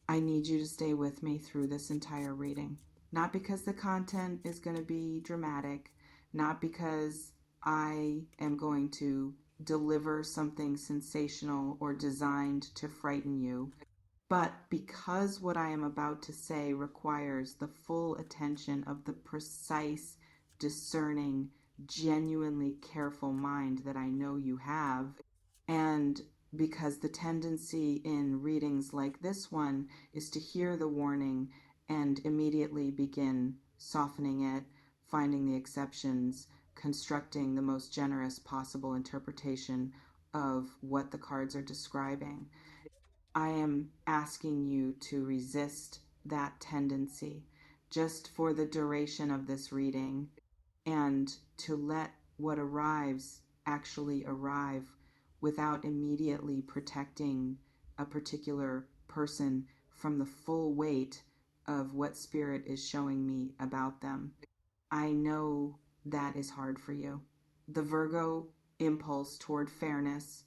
I need you to stay with me through this entire reading. Not because the content is going to be dramatic, not because I am going to deliver something sensational or designed to frighten you, but because what I am about to say requires the full attention of the precise, discerning, genuinely careful mind that I know you have, and because the tendency in readings like this one is to hear the warning and immediately begin softening it, finding the exceptions, constructing the most generous possible interpretation of what the cards are describing. I am asking you to resist that tendency just for the duration of this reading and to let what arrives actually arrive without immediately protecting a particular person from the full weight of what spirit is showing me about them. I know that is hard for you. The Virgo impulse toward fairness,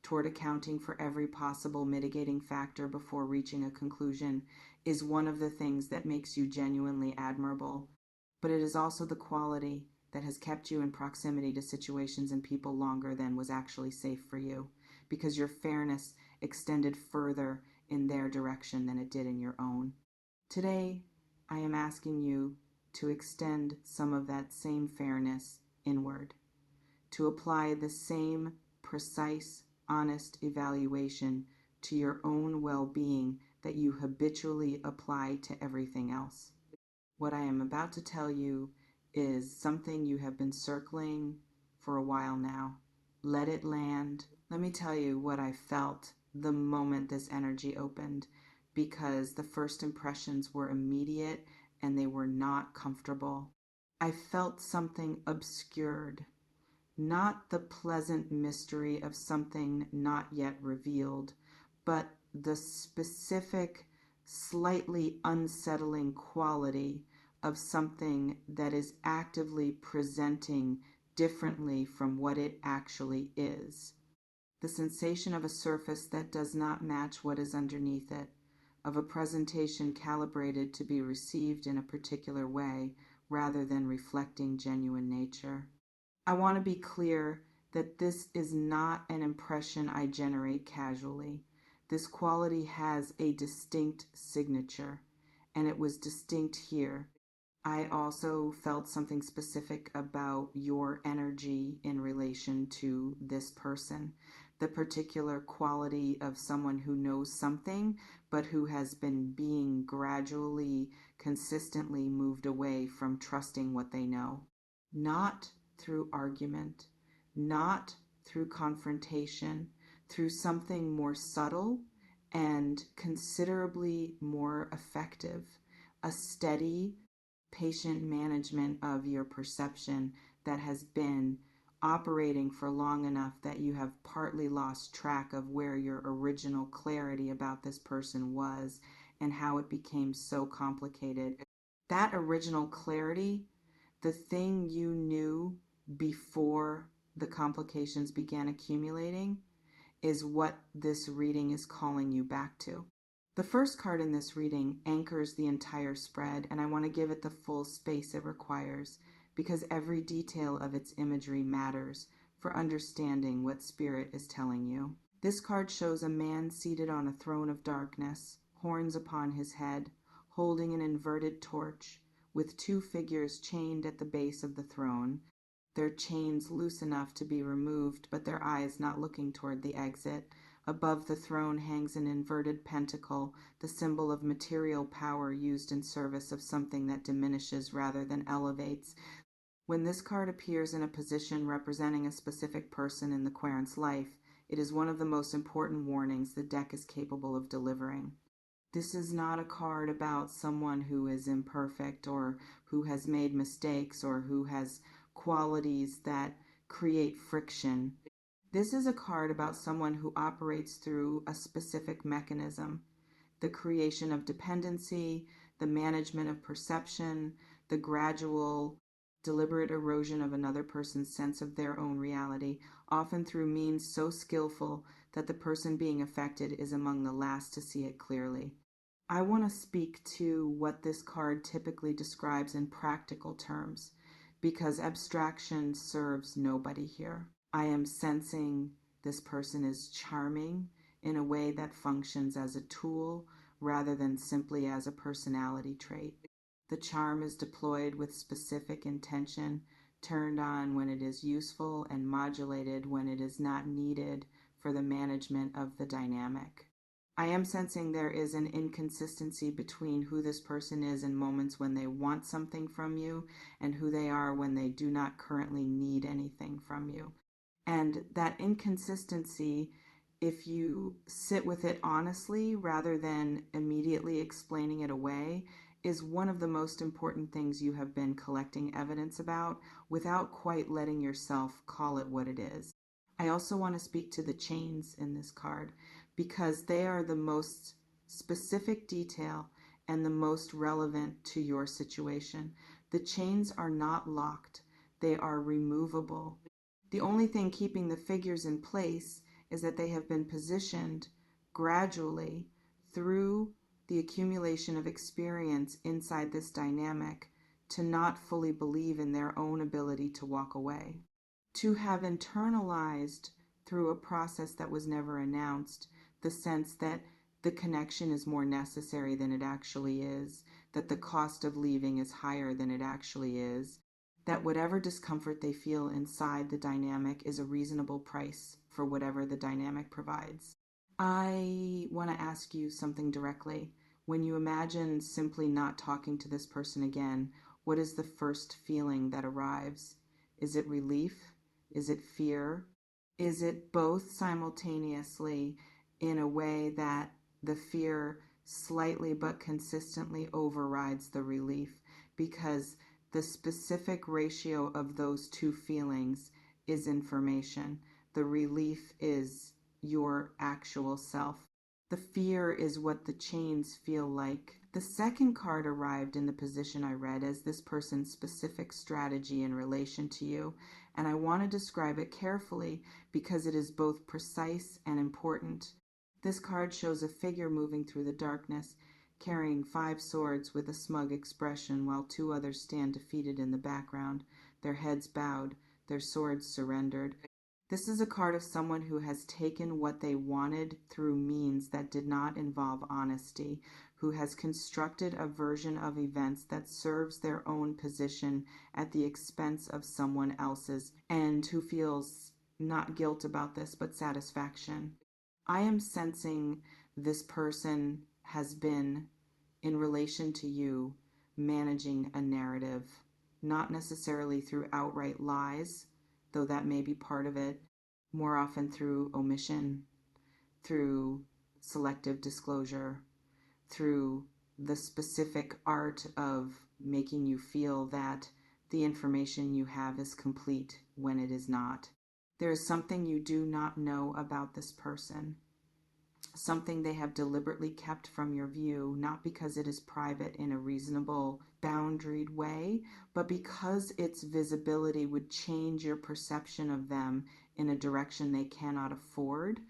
toward accounting for every possible mitigating factor before reaching a conclusion, is one of the things that makes you genuinely admirable. But it is also the quality that has kept you in proximity to situations and people longer than was actually safe for you, because your fairness extended further in their direction than it did in your own. Today, I am asking you to extend some of that same fairness inward, to apply the same precise, honest evaluation to your own well-being that you habitually apply to everything else. What I am about to tell you is something you have been circling for a while now. Let it land. Let me tell you what I felt the moment this energy opened, because the first impressions were immediate and they were not comfortable. I felt something obscured, not the pleasant mystery of something not yet revealed, but the specific, slightly unsettling quality of something that is actively presenting differently from what it actually is. The sensation of a surface that does not match what is underneath it, of a presentation calibrated to be received in a particular way rather than reflecting genuine nature. I want to be clear that this is not an impression I generate casually. This quality has a distinct signature, and it was distinct here. I also felt something specific about your energy in relation to this person, the particular quality of someone who knows something, but who has been being gradually, consistently moved away from trusting what they know. Not through argument, not through confrontation, through something more subtle and considerably more effective, a steady, patient management of your perception that has been operating for long enough that you have partly lost track of where your original clarity about this person was and how it became so complicated. That original clarity, the thing you knew before the complications began accumulating, is what this reading is calling you back to. The first card in this reading anchors the entire spread, and I want to give it the full space it requires because every detail of its imagery matters for understanding what Spirit is telling you. This card shows a man seated on a throne of darkness, horns upon his head, holding an inverted torch, with two figures chained at the base of the throne, their chains loose enough to be removed, but their eyes not looking toward the exit. Above the throne hangs an inverted pentacle, the symbol of material power used in service of something that diminishes rather than elevates. When this card appears in a position representing a specific person in the querent's life, it is one of the most important warnings the deck is capable of delivering. This is not a card about someone who is imperfect or who has made mistakes or who has qualities that create friction. This is a card about someone who operates through a specific mechanism: the creation of dependency, the management of perception, the gradual, deliberate erosion of another person's sense of their own reality, often through means so skillful that the person being affected is among the last to see it clearly. I want to speak to what this card typically describes in practical terms because abstraction serves nobody here. I am sensing this person is charming in a way that functions as a tool rather than simply as a personality trait. The charm is deployed with specific intention, turned on when it is useful, and modulated when it is not needed for the management of the dynamic. I am sensing there is an inconsistency between who this person is in moments when they want something from you and who they are when they do not currently need anything from you. And that inconsistency, if you sit with it honestly rather than immediately explaining it away, is one of the most important things you have been collecting evidence about without quite letting yourself call it what it is. I also want to speak to the chains in this card because they are the most specific detail and the most relevant to your situation. The chains are not locked, they are removable. The only thing keeping the figures in place is that they have been positioned gradually through the accumulation of experience inside this dynamic to not fully believe in their own ability to walk away, to have internalized through a process that was never announced the sense that the connection is more necessary than it actually is, that the cost of leaving is higher than it actually is, that whatever discomfort they feel inside the dynamic is a reasonable price for whatever the dynamic provides. I want to ask you something directly. When you imagine simply not talking to this person again, what is the first feeling that arrives? Is it relief? Is it fear? Is it both simultaneously in a way that the fear slightly but consistently overrides the relief because the specific ratio of those two feelings is information? The relief is your actual self. The fear is what the chains feel like. The second card arrived in the position I read as this person's specific strategy in relation to you, and I want to describe it carefully because it is both precise and important. This card shows a figure moving through the darkness, carrying 5 swords with a smug expression, while 2 others stand defeated in the background, their heads bowed, their swords surrendered. This is a card of someone who has taken what they wanted through means that did not involve honesty, who has constructed a version of events that serves their own position at the expense of someone else's, and who feels not guilt about this, but satisfaction. I am sensing this person has been, in relation to you, managing a narrative, not necessarily through outright lies, though that may be part of it, more often through omission, through selective disclosure, through the specific art of making you feel that the information you have is complete when it is not. There is something you do not know about this person, something they have deliberately kept from your view, not because it is private in a reasonable, boundaried way, but because its visibility would change your perception of them in a direction they cannot afford.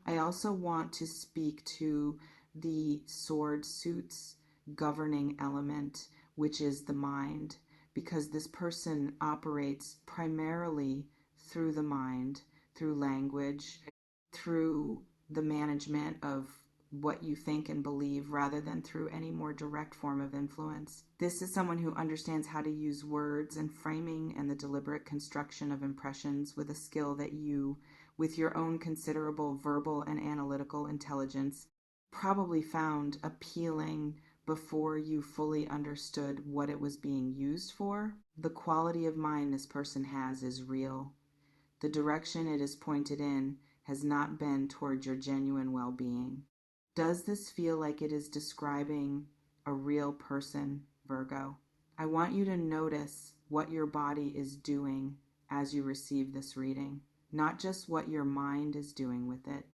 I also want to speak to the sword suit's governing element, which is the mind, because this person operates primarily through the mind, through language, through the management of what you think and believe rather than through any more direct form of influence. This is someone who understands how to use words and framing and the deliberate construction of impressions with a skill that you, with your own considerable verbal and analytical intelligence, probably found appealing before you fully understood what it was being used for. The quality of mind this person has is real. The direction it is pointed in has not been toward your genuine well-being. Does this feel like it is describing a real person, Virgo? I want you to notice what your body is doing as you receive this reading, not just what your mind is doing with it,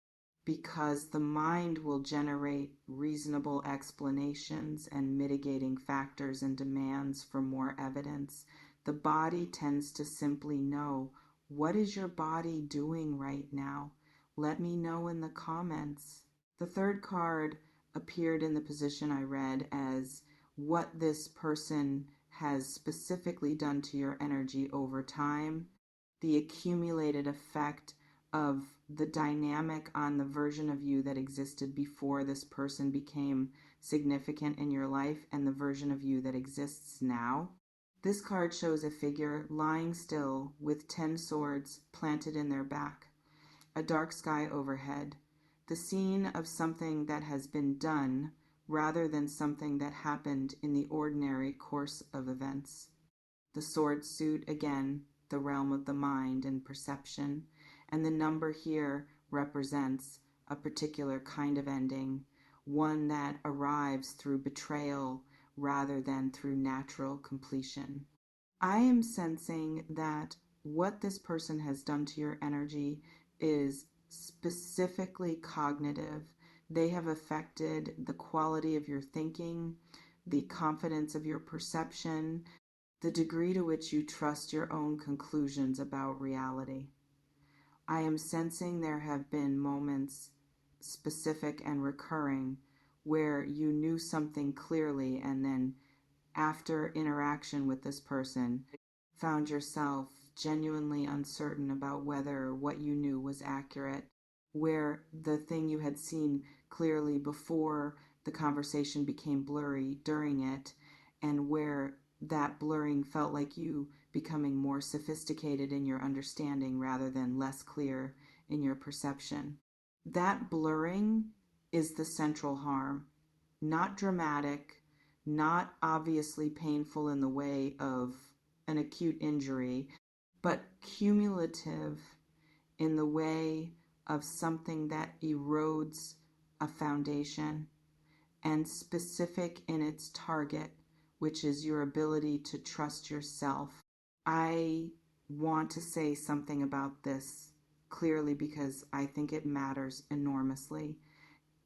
because the mind will generate reasonable explanations and mitigating factors and demands for more evidence. The body tends to simply know, what is your body doing right now? Let me know in the comments. The third card appeared in the position I read as what this person has specifically done to your energy over time, the accumulated effect of the dynamic on the version of you that existed before this person became significant in your life and the version of you that exists now. This card shows a figure lying still with 10 swords planted in their back, a dark sky overhead, the scene of something that has been done rather than something that happened in the ordinary course of events. The sword suit, again, the realm of the mind and perception, and the number here represents a particular kind of ending, one that arrives through betrayal rather than through natural completion. I am sensing that what this person has done to your energy is specifically cognitive. They have affected the quality of your thinking, the confidence of your perception, the degree to which you trust your own conclusions about reality. I am sensing there have been moments, specific and recurring, where you knew something clearly and then after interaction with this person, found yourself genuinely uncertain about whether what you knew was accurate, where the thing you had seen clearly before the conversation became blurry during it, and where that blurring felt like you becoming more sophisticated in your understanding rather than less clear in your perception. That blurring is the central harm, not dramatic, not obviously painful in the way of an acute injury, but cumulative in the way of something that erodes a foundation and specific in its target, which is your ability to trust yourself. I want to say something about this clearly because I think it matters enormously.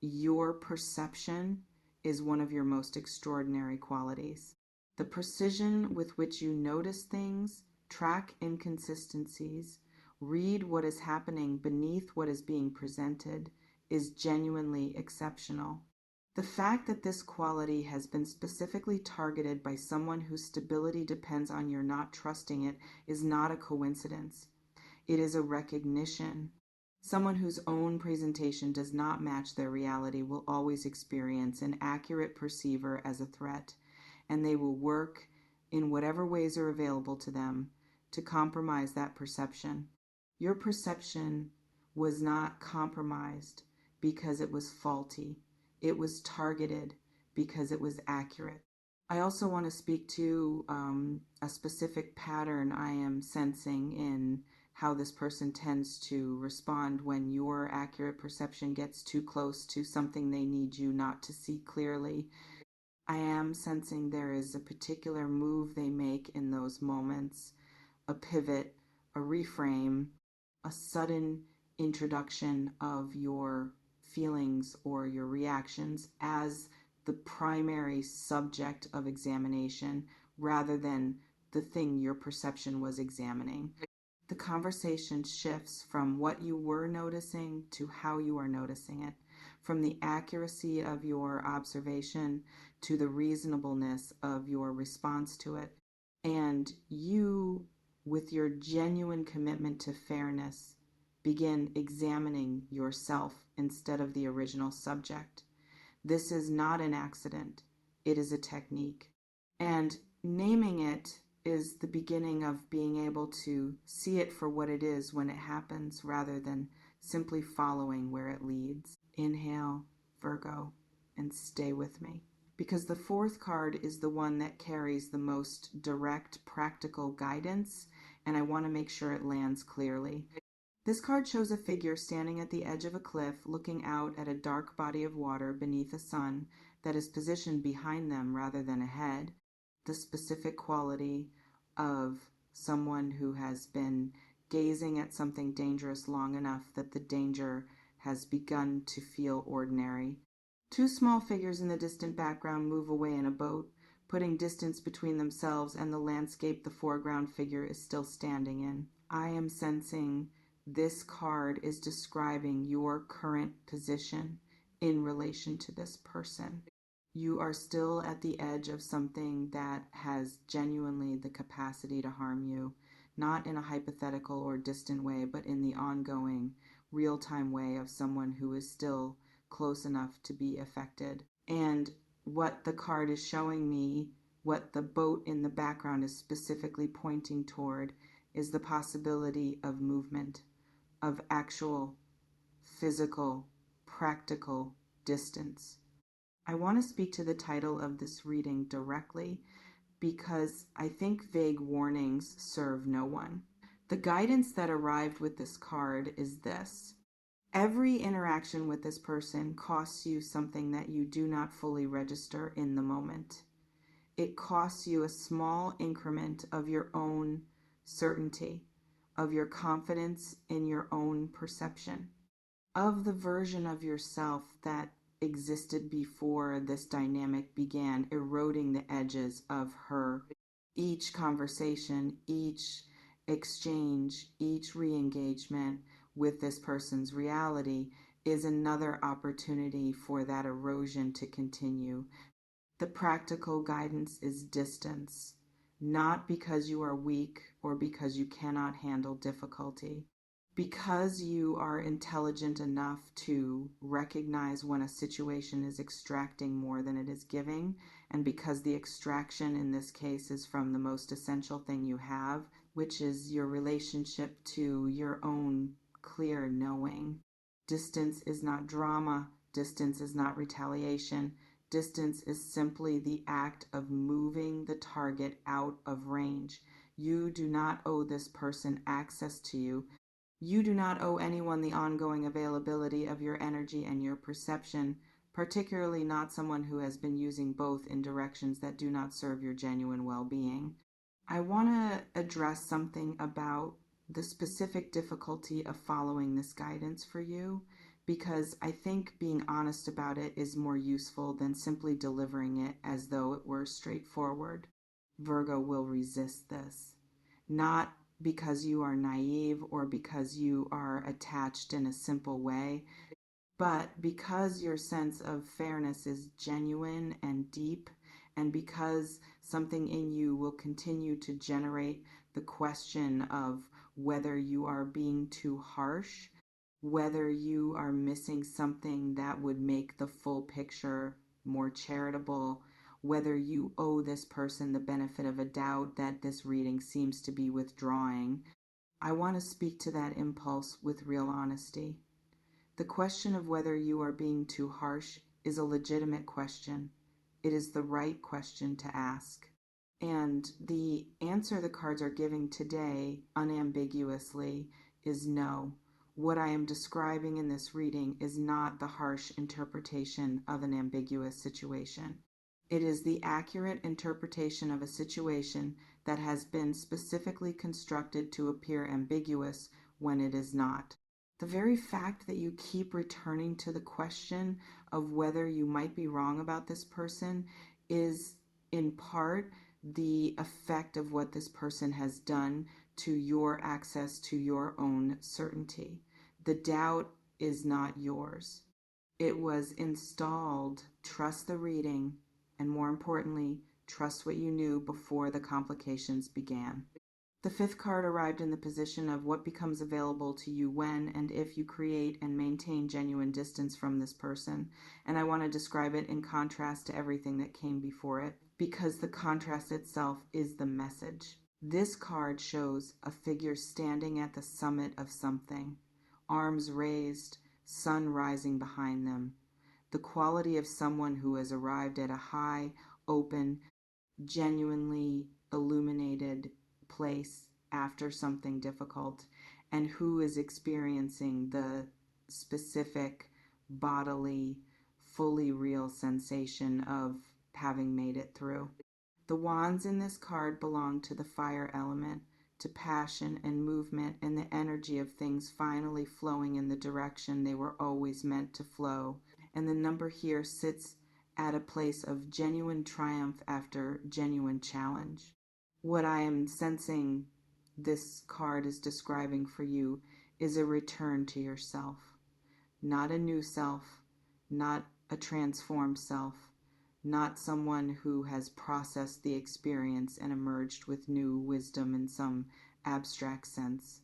Your perception is one of your most extraordinary qualities. The precision with which you notice things, track inconsistencies, read what is happening beneath what is being presented is genuinely exceptional. The fact that this quality has been specifically targeted by someone whose stability depends on your not trusting it is not a coincidence. It is a recognition. Someone whose own presentation does not match their reality will always experience an accurate perceiver as a threat, and they will work in whatever ways are available to them to compromise that perception. Your perception was not compromised because it was faulty. It was targeted because it was accurate. I also want to speak to a specific pattern I am sensing in how this person tends to respond when your accurate perception gets too close to something they need you not to see clearly. I am sensing there is a particular move they make in those moments, a pivot, a reframe, a sudden introduction of your feelings or your reactions as the primary subject of examination rather than the thing your perception was examining. The conversation shifts from what you were noticing to how you are noticing it, from the accuracy of your observation to the reasonableness of your response to it. And you, with your genuine commitment to fairness, begin examining yourself instead of the original subject. This is not an accident. It is a technique. And naming it is the beginning of being able to see it for what it is when it happens rather than simply following where it leads. Inhale, Virgo, and stay with me. Because the fourth card is the one that carries the most direct, practical guidance, and I want to make sure it lands clearly. This card shows a figure standing at the edge of a cliff looking out at a dark body of water beneath a sun that is positioned behind them rather than ahead, the specific quality of someone who has been gazing at something dangerous long enough that the danger has begun to feel ordinary. Two small figures in the distant background move away in a boat, putting distance between themselves and the landscape the foreground figure is still standing in. I am sensing this card is describing your current position in relation to this person. You are still at the edge of something that has genuinely the capacity to harm you, not in a hypothetical or distant way, but in the ongoing, real-time way of someone who is still close enough to be affected. And what the card is showing me, what the boat in the background is specifically pointing toward, is the possibility of movement, of actual physical, practical distance. I want to speak to the title of this reading directly because I think vague warnings serve no one. The guidance that arrived with this card is this: every interaction with this person costs you something that you do not fully register in the moment. It costs you a small increment of your own certainty, of your confidence in your own perception, of the version of yourself that existed before this dynamic began eroding the edges of her. Each conversation, each exchange, each re-engagement with this person's reality is another opportunity for that erosion to continue. The practical guidance is distance, not because you are weak or because you cannot handle difficulty. Because you are intelligent enough to recognize when a situation is extracting more than it is giving, and because the extraction in this case is from the most essential thing you have, which is your relationship to your own clear knowing. Distance is not drama. Distance is not retaliation. Distance is simply the act of moving the target out of range. You do not owe this person access to you. You do not owe anyone the ongoing availability of your energy and your perception, particularly not someone who has been using both in directions that do not serve your genuine well-being. I want to address something about the specific difficulty of following this guidance for you, because I think being honest about it is more useful than simply delivering it as though it were straightforward. Virgo will resist this. Not because you are naive or because you are attached in a simple way, but because your sense of fairness is genuine and deep, and because something in you will continue to generate the question of whether you are being too harsh, whether you are missing something that would make the full picture more charitable, whether you owe this person the benefit of a doubt that this reading seems to be withdrawing. I want to speak to that impulse with real honesty. The question of whether you are being too harsh is a legitimate question. It is the right question to ask. And the answer the cards are giving today, unambiguously, is no. What I am describing in this reading is not the harsh interpretation of an ambiguous situation. It is the accurate interpretation of a situation that has been specifically constructed to appear ambiguous when it is not. The very fact that you keep returning to the question of whether you might be wrong about this person is in part the effect of what this person has done to your access to your own certainty. The doubt is not yours. It was installed. Trust the reading, and more importantly, trust what you knew before the complications began. The fifth card arrived in the position of what becomes available to you when and if you create and maintain genuine distance from this person. And I want to describe it in contrast to everything that came before it, because the contrast itself is the message. This card shows a figure standing at the summit of something, arms raised, sun rising behind them. The quality of someone who has arrived at a high, open, genuinely illuminated place after something difficult, and who is experiencing the specific bodily, fully real sensation of having made it through. The wands in this card belong to the fire element, to passion and movement and the energy of things finally flowing in the direction they were always meant to flow. And the number here sits at a place of genuine triumph after genuine challenge. What I am sensing this card is describing for you is a return to yourself. Not a new self, not a transformed self, not someone who has processed the experience and emerged with new wisdom in some abstract sense.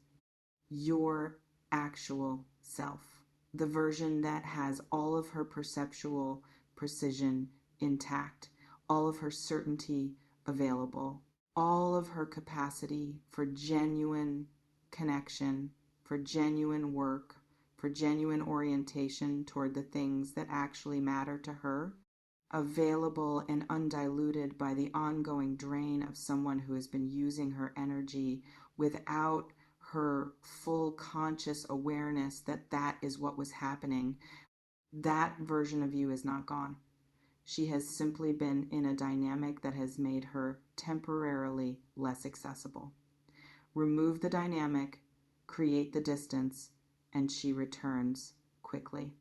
Your actual self, the version that has all of her perceptual precision intact, all of her certainty available, all of her capacity for genuine connection, for genuine work, for genuine orientation toward the things that actually matter to her, available and undiluted by the ongoing drain of someone who has been using her energy without her full conscious awareness that that is what was happening. That version of you is not gone. She has simply been in a dynamic that has made her temporarily less accessible. Remove the dynamic, create the distance, and she returns quickly.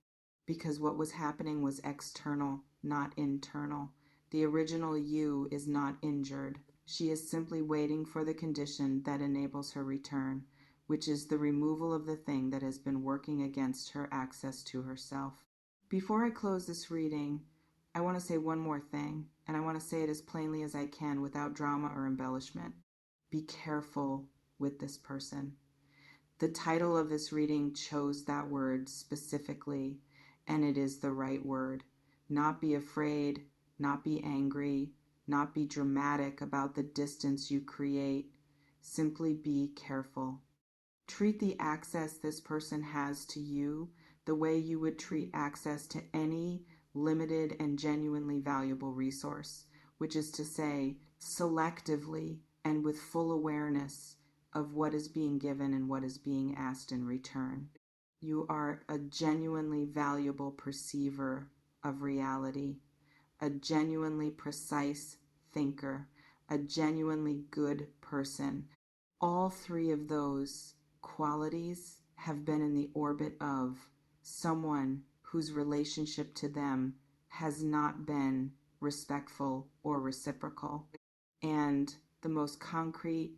Because what was happening was external, not internal. The original you is not injured. She is simply waiting for the condition that enables her return, which is the removal of the thing that has been working against her access to herself. Before I close this reading, I want to say one more thing, and I want to say it as plainly as I can without drama or embellishment. Be careful with this person. The title of this reading chose that word specifically, and it is the right word. Not be afraid, not be angry, not be dramatic about the distance you create. Simply be careful. Treat the access this person has to you the way you would treat access to any limited and genuinely valuable resource, which is to say, selectively and with full awareness of what is being given and what is being asked in return. You are a genuinely valuable perceiver of reality, a genuinely precise thinker, a genuinely good person. All three of those qualities have been in the orbit of someone whose relationship to them has not been respectful or reciprocal. And the most concrete,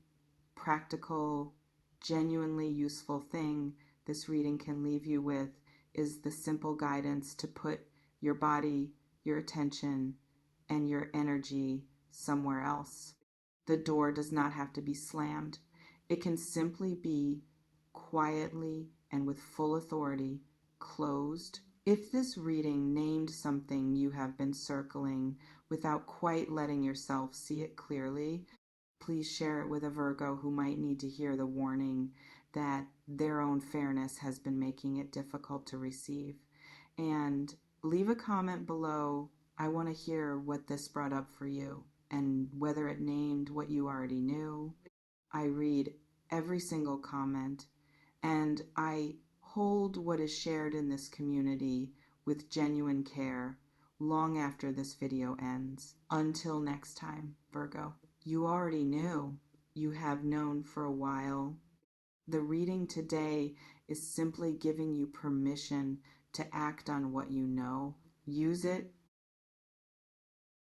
practical, genuinely useful thing this reading can leave you with is the simple guidance to put your body, your attention, and your energy somewhere else. The door does not have to be slammed. It can simply be quietly and with full authority closed. If this reading named something you have been circling without quite letting yourself see it clearly, please share it with a Virgo who might need to hear the warning that their own fairness has been making it difficult to receive. And leave a comment below. I want to hear what this brought up for you and whether it named what you already knew. I read every single comment, and I hold what is shared in this community with genuine care long after this video ends. Until next time, Virgo. You already knew. You have known for a while. The reading today is simply giving you permission to act on what you know. Use it